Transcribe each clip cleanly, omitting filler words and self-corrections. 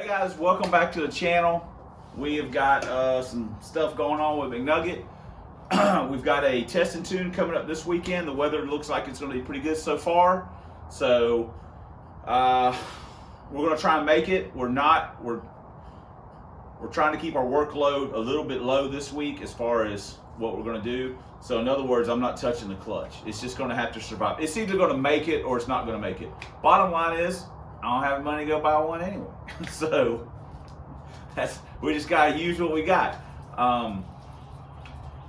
guys, welcome back to the channel. We have got some stuff going on with McNugget. We've got a test and tune coming up this weekend. The weather looks like it's going to be pretty good so far. So we're going to try and make it. We're trying to keep our workload a little bit low this week as far as what we're going to do. So in other words, I'm not touching the clutch. It's just going to have to survive. It's either going to make it or it's not going to make it. Bottom line is, I don't have money to go buy one anyway. So we just got to use what we got.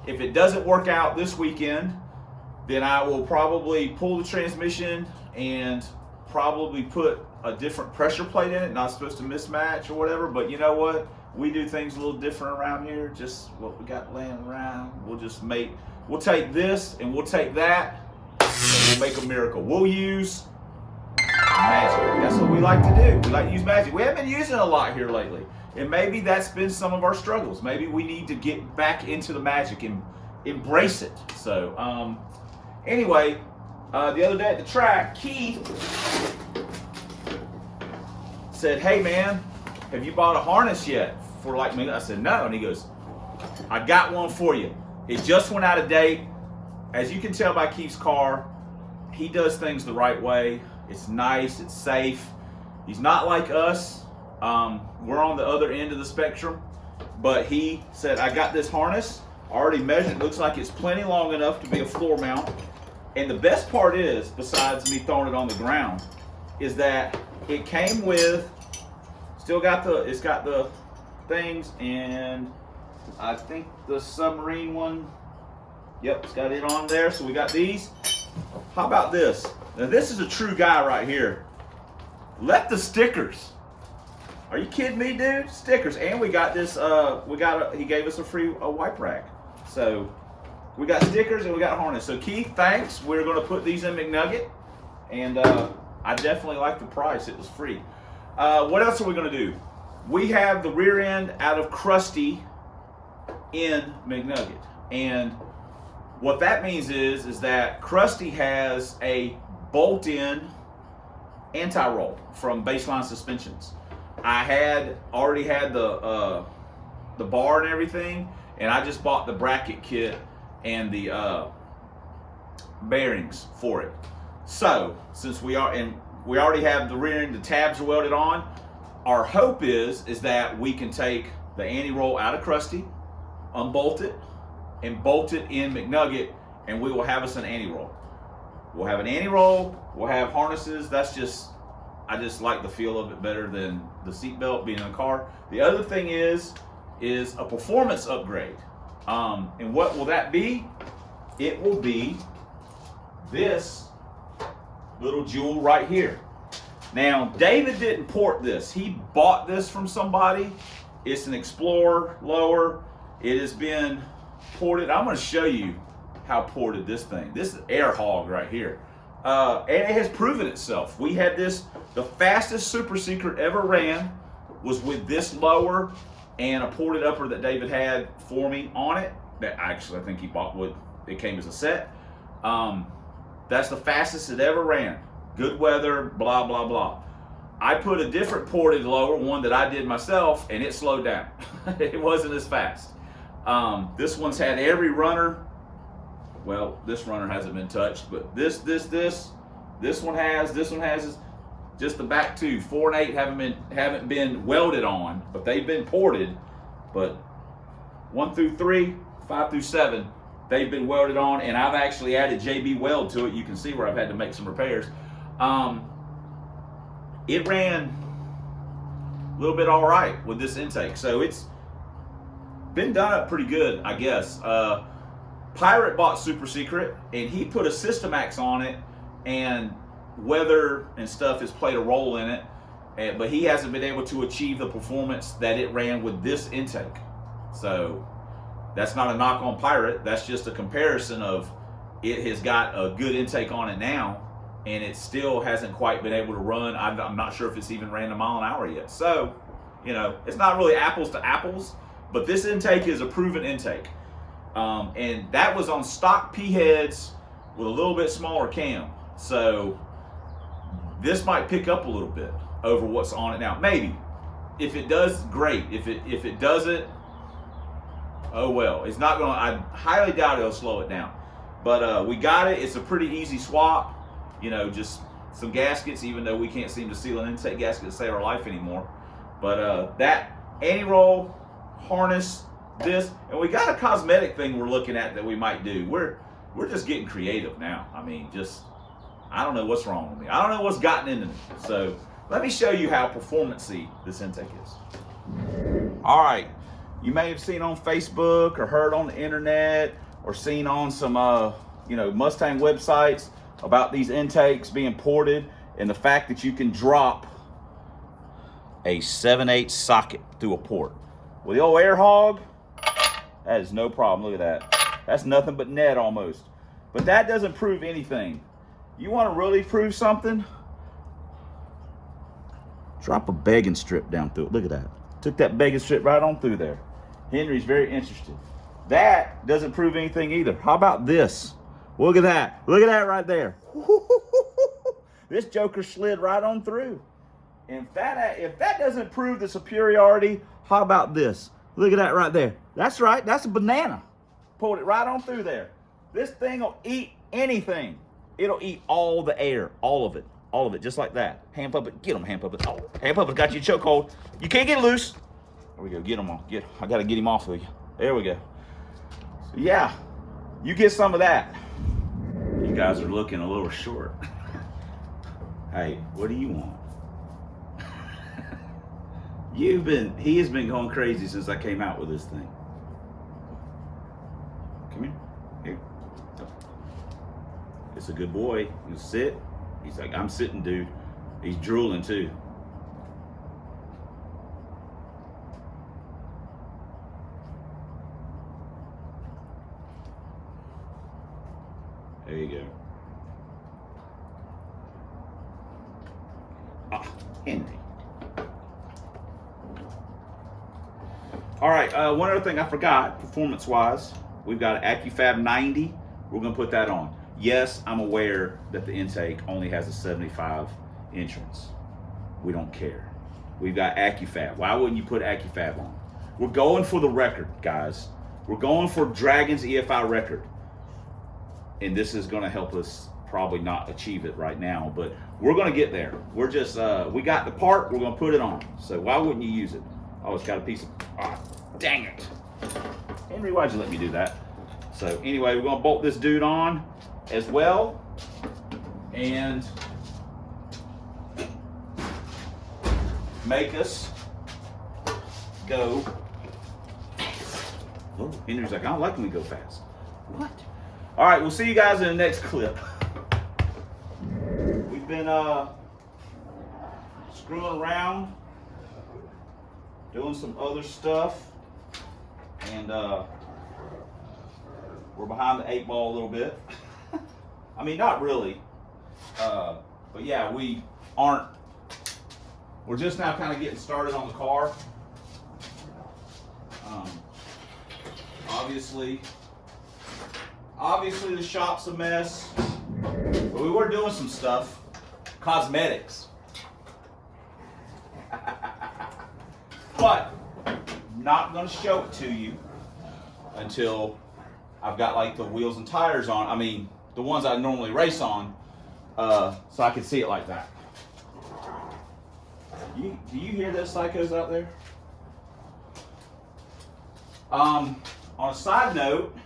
If it doesn't work out this weekend, then I will probably pull the transmission and probably put a different pressure plate in it. Not supposed to mismatch or whatever, but you know what? We do things a little different around here. Just what we got laying around. We'll take this and we'll take that and we'll make a miracle. We'll use magic. That's what we like to do. We like to use magic. We haven't been using it a lot here lately. And maybe that's been some of our struggles. Maybe we need to get back into the magic and embrace it. So, anyway, the other day at the track, Keith said, "Hey man, have you bought a harness yet for like me?" I said, "No." And he goes, "I got one for you. It just went out of date." As you can tell by Keith's car, he does things the right way. It's nice, it's safe. He's not like us. We're on the other end of the spectrum. But he said, "I got this harness, already measured. It looks like it's plenty long enough to be a floor mount." And the best part is, besides me throwing it on the ground, is that it came with, it's got the things, and I think the submarine one, yep, it's got it on there. So we got these. How about this? Now this is a true guy right here. Left the stickers. Are you kidding me, dude? Stickers. And we got this, he gave us a free wipe rack. So we got stickers and we got a harness. So Keith, thanks. We're gonna put these in McNugget. And I definitely like the price. It was free. What else are we gonna do? We have the rear end out of Krusty in McNugget. And what that means is that Krusty has a bolt-in anti-roll from Baseline Suspensions. I already had the bar and everything, and I just bought the bracket kit and the bearings for it. So since we already have the rear end, the tabs are welded on, our hope is that we can take the anti-roll out of Krusty, unbolt it, and bolt it in McNugget, and we will have us an anti-roll. We'll have an anti-roll, we'll have harnesses. I just like the feel of it better than the seatbelt being in the car. The other thing is a performance upgrade. And what will that be? It will be this little jewel right here. Now, David didn't port this. He bought this from somebody. It's an Explorer lower. It has been ported. I'm going to show you how ported this thing. This is air hog right here. And it has proven itself. We had this, the fastest super secret ever ran was with this lower and a ported upper that David had for me on it. That actually I think he bought wood. It came as a set. That's the fastest it ever ran. Good weather, blah, blah, blah. I put a different ported lower, one that I did myself, and it slowed down. It wasn't as fast. This one's had every runner. Well, this runner hasn't been touched, but this one has just the back two. 4 and 8 haven't been welded on, but they've been ported. But 1 through 3, 5 through 7, they've been welded on, and I've actually added JB weld to it. You can see where I've had to make some repairs. It ran a little bit all right with this intake, so it's been done up pretty good, I guess. Pirate bought Super Secret, and he put a Systemax on it, and weather and stuff has played a role in it, but he hasn't been able to achieve the performance that it ran with this intake. So that's not a knock on Pirate. That's just a comparison of it has got a good intake on it now, and it still hasn't quite been able to run. I'm not sure if it's even ran a mile an hour yet. So, you know, it's not really apples to apples, but this intake is a proven intake. And that was on stock P heads with a little bit smaller cam. So this might pick up a little bit over what's on it now. Maybe. if it does, great. If it doesn't, oh well. It's not gonna. I highly doubt it'll slow it down. But we got it. It's a pretty easy swap. You know, just some gaskets. Even though we can't seem to seal an intake gasket to save our life anymore. But that anti-roll harness, this, and we got a cosmetic thing we're looking at that we might do. We're just getting creative now. I mean, just I don't know what's wrong with me. I don't know what's gotten into me. So let me show you how performance-y this intake is. All right, you may have seen on Facebook or heard on the internet or seen on some you know, Mustang websites about these intakes being ported and the fact that you can drop a 7/8 socket through a port. With the old air hog, that is no problem. Look at that. That's nothing but net almost. But that doesn't prove anything. You want to really prove something? Drop a begging strip down through it. Look at that. Took that begging strip right on through there. Henry's very interested. That doesn't prove anything either. How about this? Look at that. Look at that right there. This joker slid right on through. If that doesn't prove the superiority, how about this? Look at that right there. That's right. That's a banana. Pulled it right on through there. This thing will eat anything. It'll eat all the air, all of it, just like that. Hand puppet, get him, hand puppet. Oh, hand puppet's got you chokehold. You can't get loose. There we go. Get him off. I gotta get him off of you. There we go. So yeah, you get some of that. You guys are looking a little short. Hey, what do you want? He has been going crazy since I came out with this thing. Come here. Here. It's a good boy. You sit. He's like, I'm sitting, dude. He's drooling too. There you go. Ah, Henry. All right, one other thing I forgot, performance-wise, we've got an Accufab 90. We're gonna put that on. Yes, I'm aware that the intake only has a 75 entrance. We don't care. We've got Accufab. Why wouldn't you put Accufab on? We're going for the record, guys. We're going for Dragon's EFI record. And this is gonna help us probably not achieve it right now, but we're gonna get there. We're just, we got the part, we're gonna put it on. So why wouldn't you use it? Oh, it's got a piece of, dang it. Henry, why'd you let me do that? So anyway, we're gonna bolt this dude on as well. And make us go. Oh, Henry's like, I don't like when we go fast. What? All right, we'll see you guys in the next clip. We've been screwing around, doing some other stuff, and we're behind the 8 ball a little bit. I mean, not really, but yeah, we're just now kind of getting started on the car. Obviously the shop's a mess, but we were doing some stuff, cosmetics. But not gonna show it to you until I've got like the wheels and tires on. I mean, the ones I normally race on, so I can see it like that. Do you hear those psychos out there? On a side note,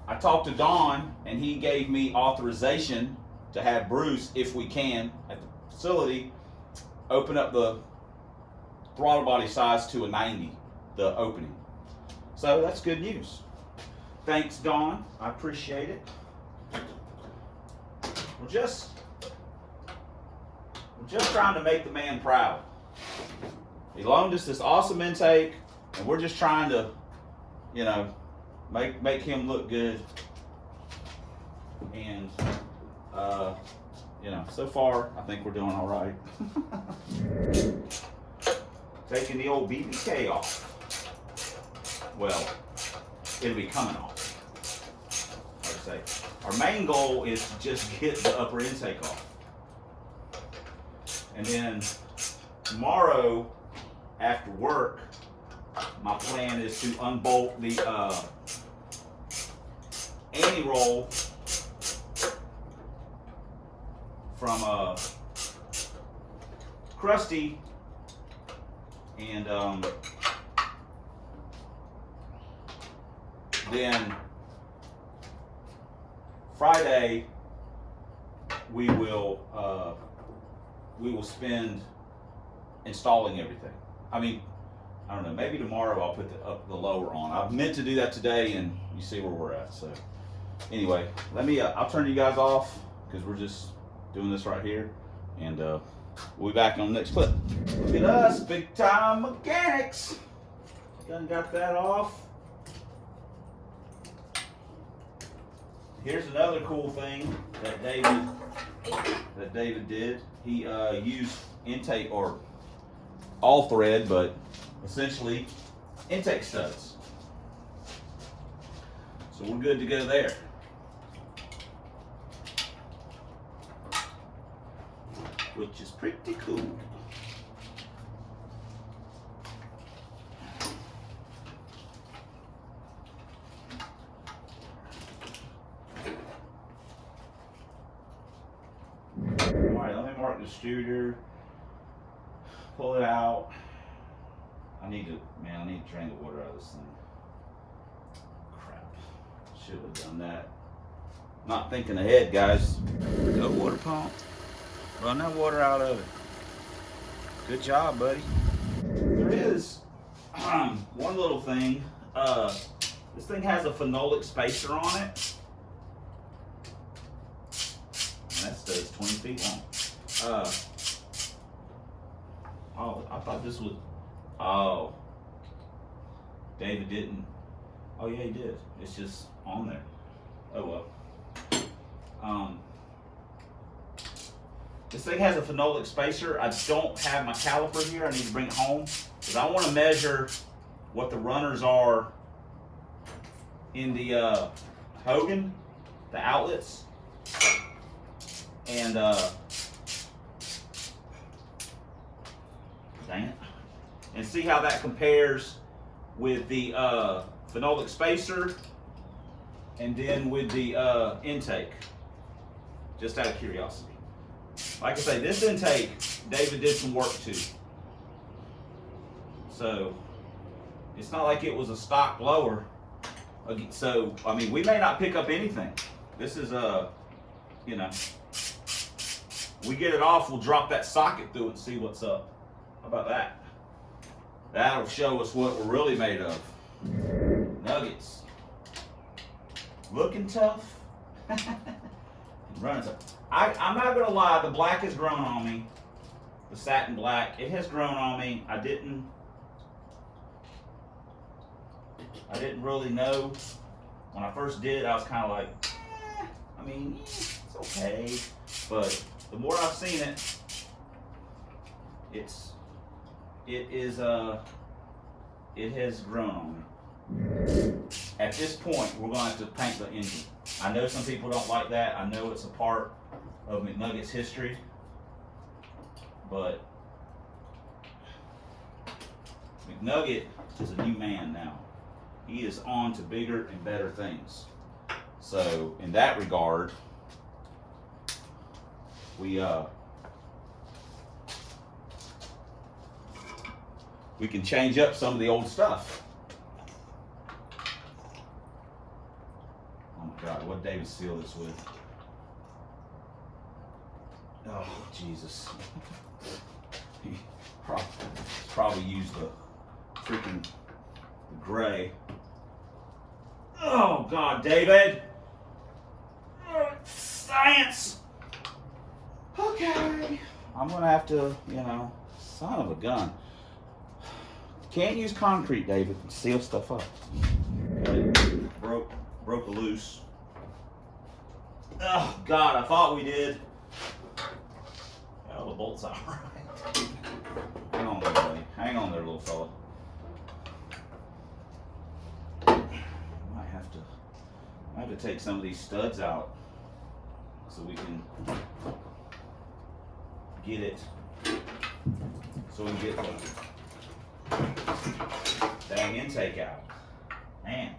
I talked to Don and he gave me authorization to have Bruce, if we can, at the facility, open up the throttle body size to a 90, the opening. So that's good news. Thanks, Don. I appreciate it. We're just trying to make the man proud. He loaned us this awesome intake, and we're just trying to, you know, make him look good. And you know, so far I think we're doing all right. Taking the old BBK off. Well, it'll be coming off. Like I say, our main goal is to just get the upper intake off. And then tomorrow after work, my plan is to unbolt the anti-roll from Krusty, and then Friday we will spend installing everything. I mean, I don't know, maybe tomorrow I'll put the lower on. I've meant to do that today, and you see where we're at. So anyway, let me I'll turn you guys off because we're just doing this right here, and we'll be back on the next clip. Look at us, big time mechanics. Got that off. Here's another cool thing that David did. He used intake, or all thread, but essentially intake studs. So we're good to go there. Which is pretty cool. Alright, let me mark the extruder, pull it out. I need to drain the water out of this thing. Crap. Should have done that. Not thinking ahead, guys. Go water pump. Run that water out of it. Good job, buddy. There is one little thing. This thing has a phenolic spacer on it. And that stud's 20 feet long. Oh, I thought this was. Oh, David didn't. Oh yeah, he did. It's just on there. Oh well. This thing has a phenolic spacer. I don't have my caliper here. I need to bring it home because I want to measure what the runners are in the HOGAN, the outlets, and dang it, and see how that compares with the phenolic spacer and then with the intake, just out of curiosity. Like I say, this intake, David did some work to. So, it's not like it was a stock blower. So, I mean, we may not pick up anything. This is you know, we get it off, we'll drop that socket through it and see what's up. How about that? That'll show us what we're really made of. Nuggets. Looking tough. Running tough. I'm not gonna lie, the black has grown on me. The satin black, it has grown on me. I didn't really know. When I first did, I was kind of like, I mean, it's okay. But the more I've seen it, it has grown on me. At this point, we're gonna have to paint the engine. I know some people don't like that. I know it's a part of McNugget's history, but McNugget is a new man now. He is on to bigger and better things. So in that regard, we can change up some of the old stuff. Oh my God, what did David seal this with? Oh, Jesus. He probably used the freaking gray. Oh, God, David. Science. Okay. I'm going to have to, son of a gun. Can't use concrete, David. Seal stuff up. Okay. Broke loose. Oh, God, I thought we did. Oh, the bolt's all right. Hang on there, buddy. Hang on there, little fella. Might have to take some of these studs out so we can get it so we can get the dang intake out. Man,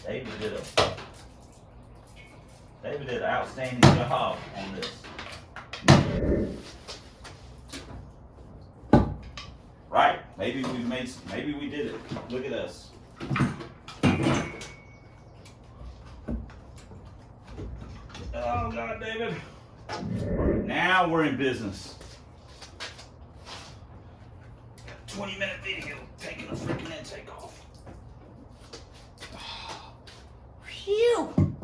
David did an outstanding job on this. Right, maybe we did it. Look at us. Oh God, David. Now we're in business. 20-minute video taking the freaking intake off. Phew.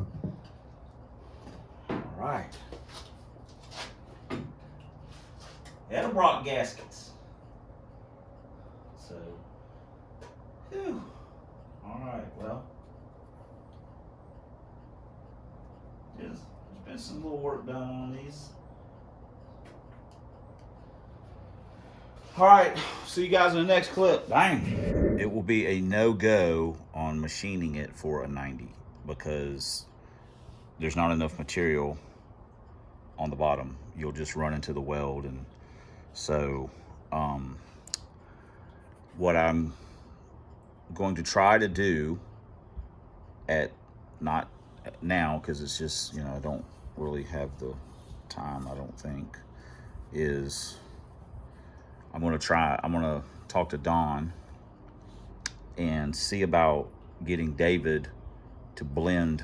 All right. Edelbrock gaskets. So, whew. All right, well, there's been some little work done on these. All right, see you guys in the next clip. Dang. It will be a no-go on machining it for a 90 because there's not enough material on the bottom. You'll just run into the weld. And so what I'm going to try to do not now, because it's just, I don't really have the time, I don't think, is I'm going to talk to Don and see about getting David to blend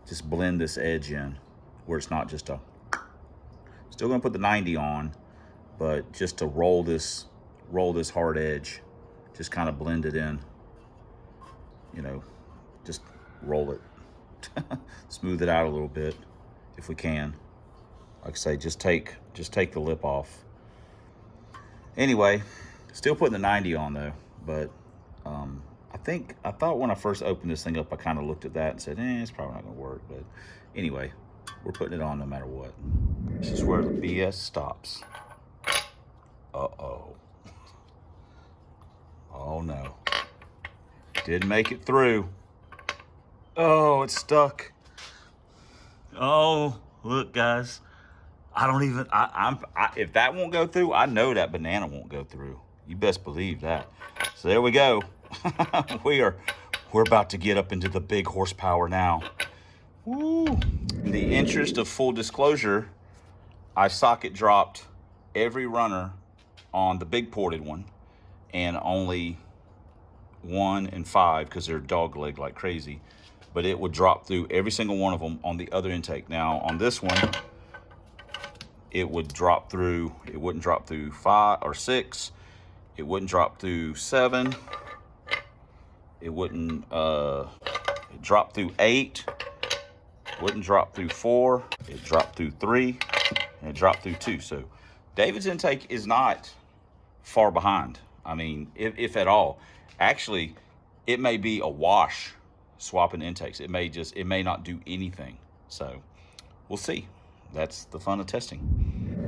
this edge in where it's not just still going to put the 90 on, but just to roll this hard edge, just kind of blend it in, just roll it, smooth it out a little bit if we can. Like I say, just take the lip off. Anyway, still putting the 90 on though, but I thought when I first opened this thing up, I kind of looked at that and said, it's probably not gonna work. But anyway, we're putting it on no matter what. This is where the BS stops. Uh-oh. Oh no. Didn't make it through. Oh, it's stuck. Oh, look guys. If that won't go through, I know that banana won't go through. You best believe that. So there we go. We're about to get up into the big horsepower now. Woo. In the interest of full disclosure, I socket dropped every runner on the big ported one and only 1 and 5 because they're dog leg like crazy. But it would drop through every single one of them on the other intake. Now on this one, it wouldn't drop through 5 or 6. It wouldn't drop through 7. It wouldn't it dropped through 8. It wouldn't drop through 4. It dropped through 3, and it dropped through 2. So David's intake is not far behind. I mean, if at all. Actually, it may be a wash swapping intakes. It may not do anything. So we'll see. That's the fun of testing.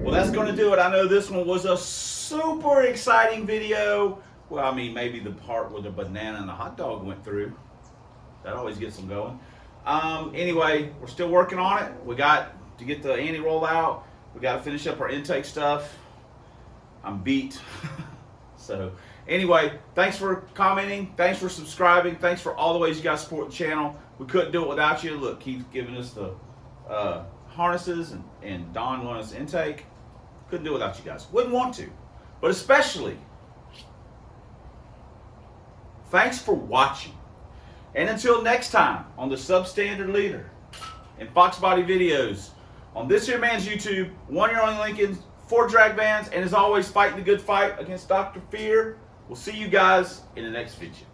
Well, that's going to do it. I know this one was a super exciting video. Well, I mean, maybe the part where the banana and the hot dog went through. That always gets them going. Anyway, we're still working on it. We got to get the anti-roll out. We got to finish up our intake stuff. I'm beat. So anyway, thanks for commenting. Thanks for subscribing. Thanks for all the ways you guys support the channel. We couldn't do it without you. Look, Keith's giving us the harnesses and Don wanted us intake. Couldn't do it without you guys. Wouldn't want to. But especially, thanks for watching. And until next time on the Substandard Leader and Fox Body videos on this here man's YouTube, one year only Lincoln, 4 drag vans, and as always, fighting the good fight against Dr. Fear. We'll see you guys in the next video.